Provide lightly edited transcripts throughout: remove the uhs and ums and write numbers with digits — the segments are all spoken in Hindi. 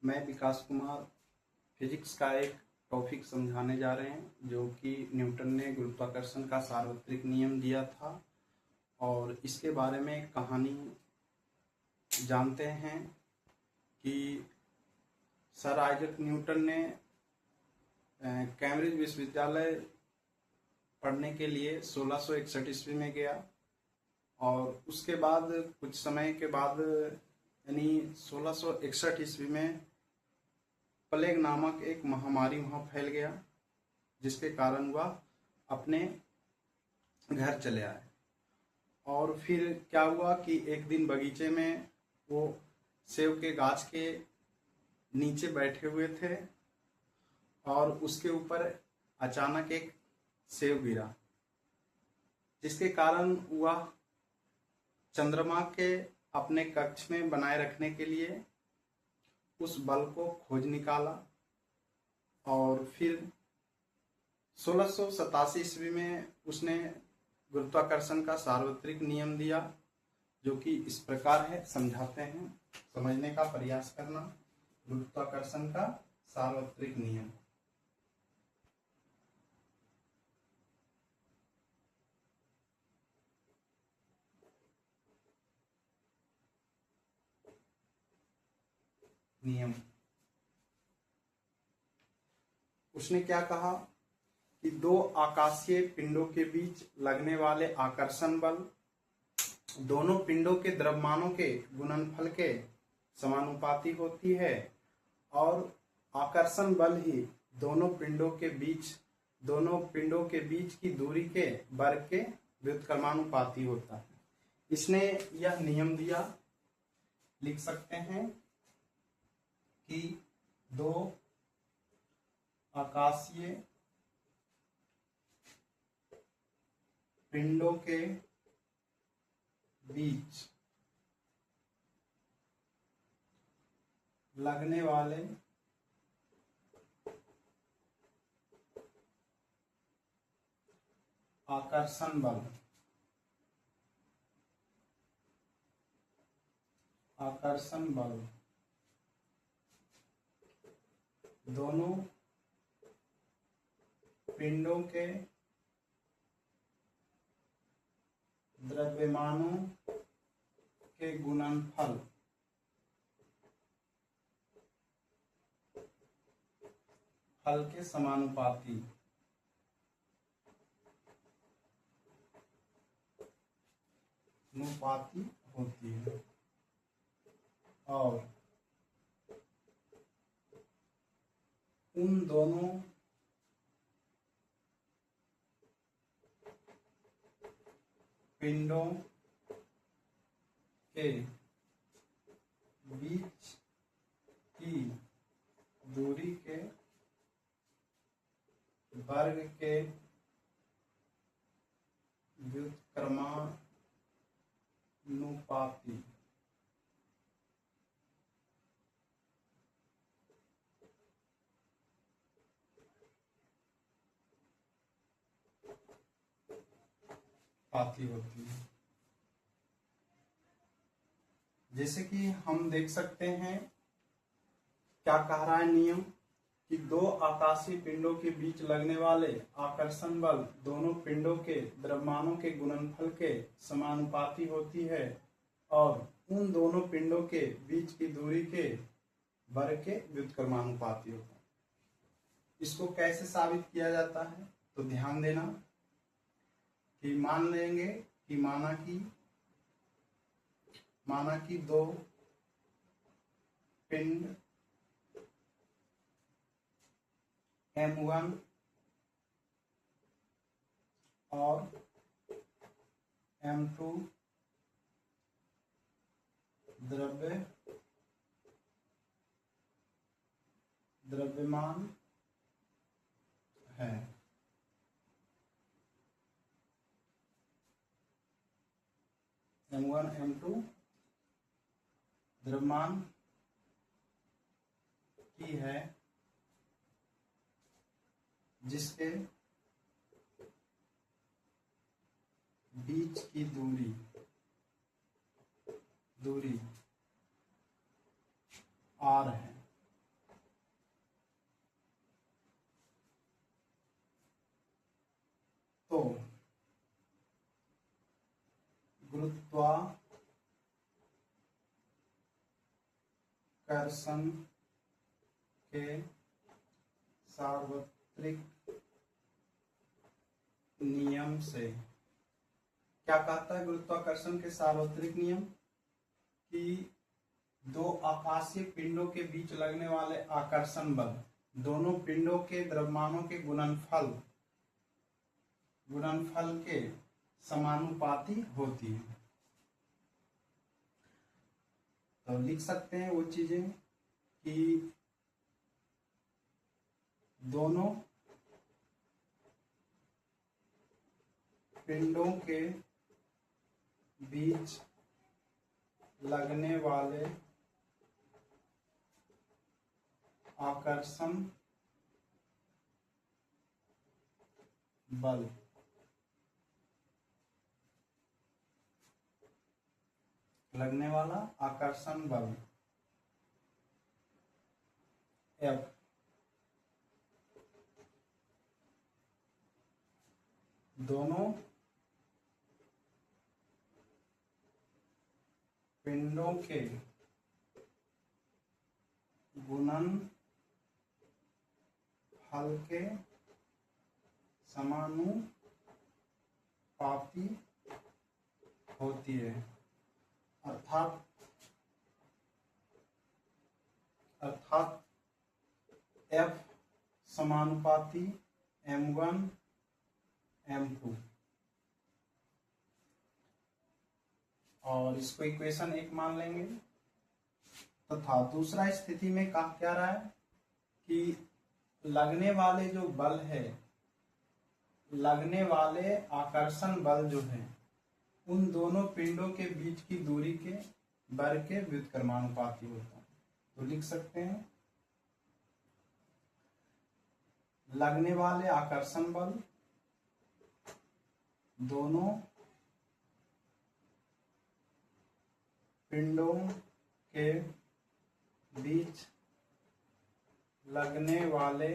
मैं विकास कुमार फिजिक्स का एक टॉपिक समझाने जा रहे हैं जो कि न्यूटन ने गुरुत्वाकर्षण का सार्वत्रिक नियम दिया था। और इसके बारे में एक कहानी जानते हैं कि सर आइजैक न्यूटन ने कैम्ब्रिज विश्वविद्यालय पढ़ने के लिए 1661 ईस्वी में गया और उसके बाद कुछ समय के बाद यानी 1661 ईस्वी में प्लेग नामक एक महामारी वहाँ फैल गया, जिसके कारण वह अपने घर चले आए। और फिर क्या हुआ कि एक दिन बगीचे में वो सेब के गाछ के नीचे बैठे हुए थे और उसके ऊपर अचानक एक सेब गिरा, जिसके कारण वह चंद्रमा के अपने कक्ष में बनाए रखने के लिए उस बल को खोज निकाला। और फिर 1687 ईस्वी में उसने गुरुत्वाकर्षण का सार्वत्रिक नियम दिया, जो कि इस प्रकार है। समझाते हैं, समझने का प्रयास करना। गुरुत्वाकर्षण का सार्वत्रिक नियम। नियम उसने क्या कहा कि दो आकाशीय पिंडों के बीच लगने वाले आकर्षण बल दोनों पिंडों के द्रव्यमानों के गुणनफल के समानुपाती होती है और आकर्षण बल ही दोनों पिंडों के बीच की दूरी के वर्ग के व्युत्क्रमानुपाती होता है। इसने यह नियम दिया, लिख सकते हैं कि दो आकाशीय पिंडों के बीच लगने वाले आकर्षण बल दोनों पिंडों के द्रव्यमानों के गुणनफल के समानुपाती होती है और उन दोनों पिंडों के बीच की दूरी के वर्ग के व्युत्क्रमानुपाती होती है। जैसे कि हम देख सकते हैं, क्या कह रहा है नियम कि दो आकाशीय पिंडों के बीच लगने वाले आकर्षण बल दोनों पिंडों के द्रव्यमानों के गुणनफल के समानुपाती होती है और उन दोनों पिंडों के बीच की दूरी के वर्ग के व्युत्क्रमानुपाती होता है। इसको कैसे साबित किया जाता है, तो ध्यान देना कि मान लेंगे कि माना कि दो पिंड M1 और M2 द्रव्यमान है। M1 M2 द्रव्यमान की है, जिसके बीच की दूरी R है। गुरुत्वाकर्षण के सार्वत्रिक नियम से। क्या कहता है गुरुत्वाकर्षण के सार्वत्रिक नियम? कि दो आकाशीय पिंडों के बीच लगने वाले आकर्षण बल दोनों पिंडों के द्रव्यमानों के गुणनफल के समानुपाती होती है। तो लिख सकते हैं वो चीजें कि दोनों पिंडों के बीच लगने वाले आकर्षण बल F दोनों पिंडों के गुणनफल के समानुपाती होती है। अर्थात F समानुपाती m1 m2। और इसको इक्वेशन 1 मान लेंगे। तथा दूसरा स्थिति में क्या रहा है कि लगने वाले जो बल है, लगने वाले आकर्षण बल जो है उन दोनों पिंडों के बीच की दूरी के वर्ग के व्युत्क्रमानुपाती होता है। तो लिख सकते हैं लगने वाले आकर्षण बल दोनों पिंडों के बीच लगने वाले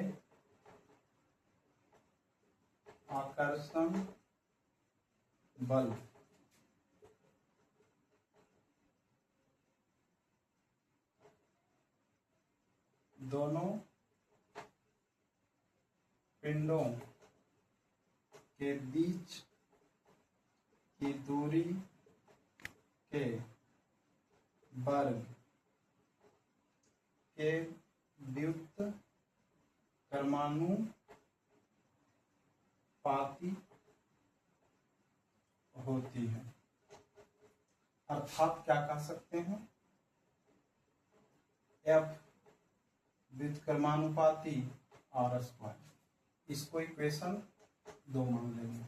आकर्षण बल दोनों पिंडों के बीच की दूरी के वर्ग के व्युत्क्रमानुपाती होती है। अर्थात क्या कह सकते हैं, F व्युत्क्रमानुपाती r²। इसको इक्वेशन 2 मान लेंगे।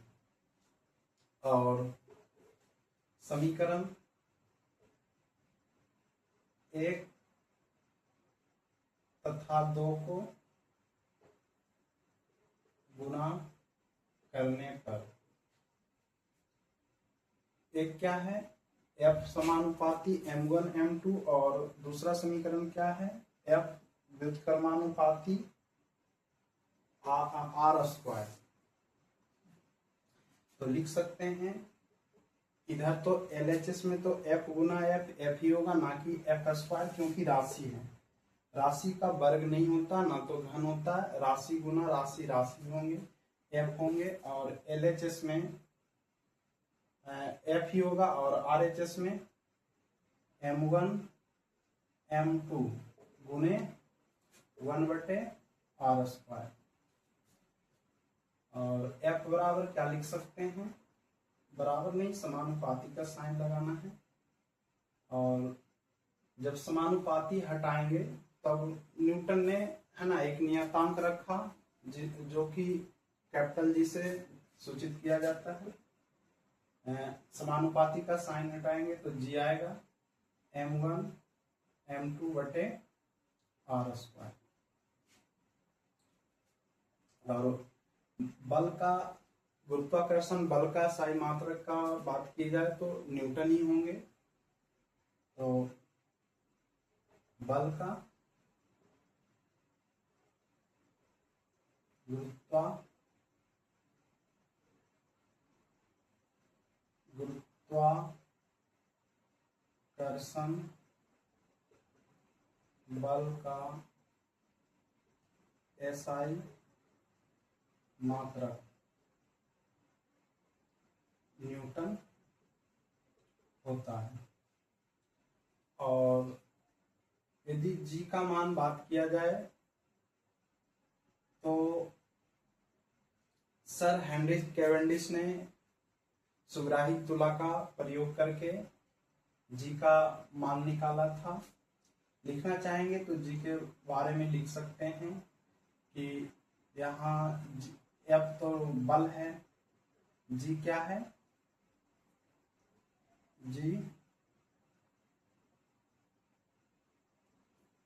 और समीकरण 1 तथा 2 को गुणा करने पर एक क्या है F समानुपाती m1 m2 और दूसरा समीकरण क्या है F व्युत्क्रमानुपाती r²। तो लिख सकते हैं इधर तो LHS में तो F गुना F ही होगा, ना कि f², क्योंकि राशि है। राशि का वर्ग नहीं होता, ना तो घन होता है। राशि गुना राशि होंगे, F होंगे। और LHS में F ही होगा और RHS में m1 m2 गुने 1/r²। और F बराबर क्या लिख सकते हैं, बराबर नहीं, समानुपाती का साइन लगाना है। और जब समानुपाती हटाएंगे तब न्यूटन ने, है ना, एक नियतांक रखा जो कि कैपिटल G से सूचित किया जाता है। समानुपाती का साइन हटाएंगे तो G आएगा m1 m2/r²। और बल का, गुरुत्वाकर्षण बल का साई मात्रक का बात की जाए तो न्यूटन ही होंगे। तो बल का गुरुत्वाकर्षण कर्षण बल का SI मात्रक न्यूटन होता है। और यदि G का मान बात किया जाए तो सर हेनरी कैवेंडिश ने सुग्राही तुला का प्रयोग करके G का मान निकाला था। लिखना चाहेंगे तो G के बारे में लिख सकते हैं कि यहाँ F तो बल है, G क्या है, G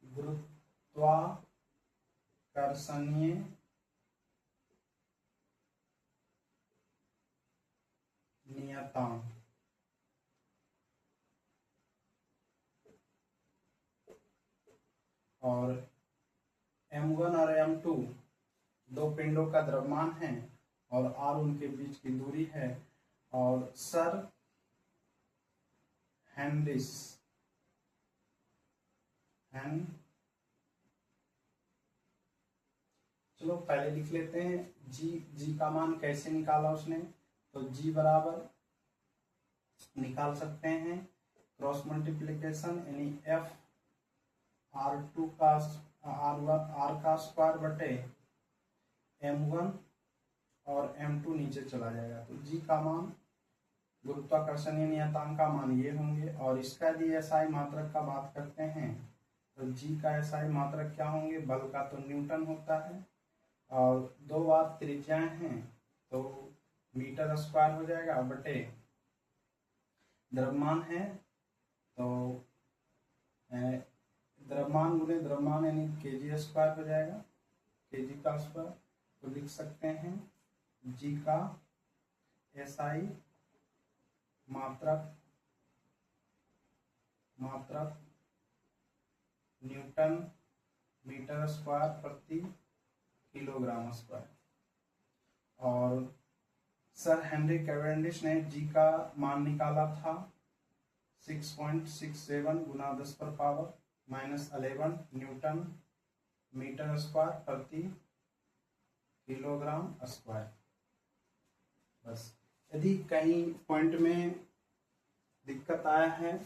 गुरुत्वाकर्षणीय नियतांक। और M1 और M2 दो पिंडों का द्रव्यमान है और R उनके बीच की दूरी है। और सर हेनरिश चलो पहले लिख लेते हैं जी का मान कैसे निकाला उसने। तो G बराबर निकाल सकते हैं क्रॉस मल्टीप्लिकेशन, यानी F R2 का R का स्क्वायर बटे M1 और M2 नीचे चला जाएगा। तो G का मान गुरुत्वाकर्षणीय नियतांक का मान ये होंगे। और इसका यदि SI मात्रक का बात करते हैं तो G का SI मात्रक क्या होंगे, बल का तो न्यूटन होता है और दो बार त्रिज्याएं हैं तो मीटर स्क्वायर हो जाएगा बटे द्रव्यमान है तो द्रव्यमान गुणे द्रव्यमान यानी kg स्क्वायर हो जाएगा, kg का स्क्वायर। तो लिख सकते हैं G का SI मात्रक न्यूटन मीटर स्क्वायर प्रति किलोग्राम स्क्वायर। और सर हेनरी कैवेंडिश ने G का मान निकाला था 6.67 गुना 10⁻⁻11 न्यूटन मीटर स्क्वायर प्रति किलोग्राम स्क्वायर। बस यदि कहीं पॉइंट में दिक्कत आया है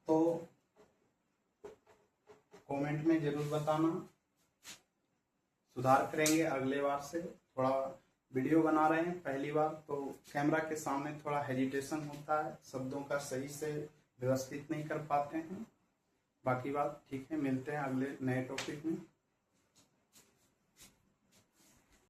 तो कमेंट में जरूर बताना, सुधार करेंगे। अगले बार से थोड़ा वीडियो बना रहे हैं पहली बार तो कैमरा के सामने थोड़ा हेजिटेशन होता है, शब्दों का सही से व्यवस्थित नहीं कर पाते हैं। बाकी बात ठीक है, मिलते हैं अगले नए टॉपिक में।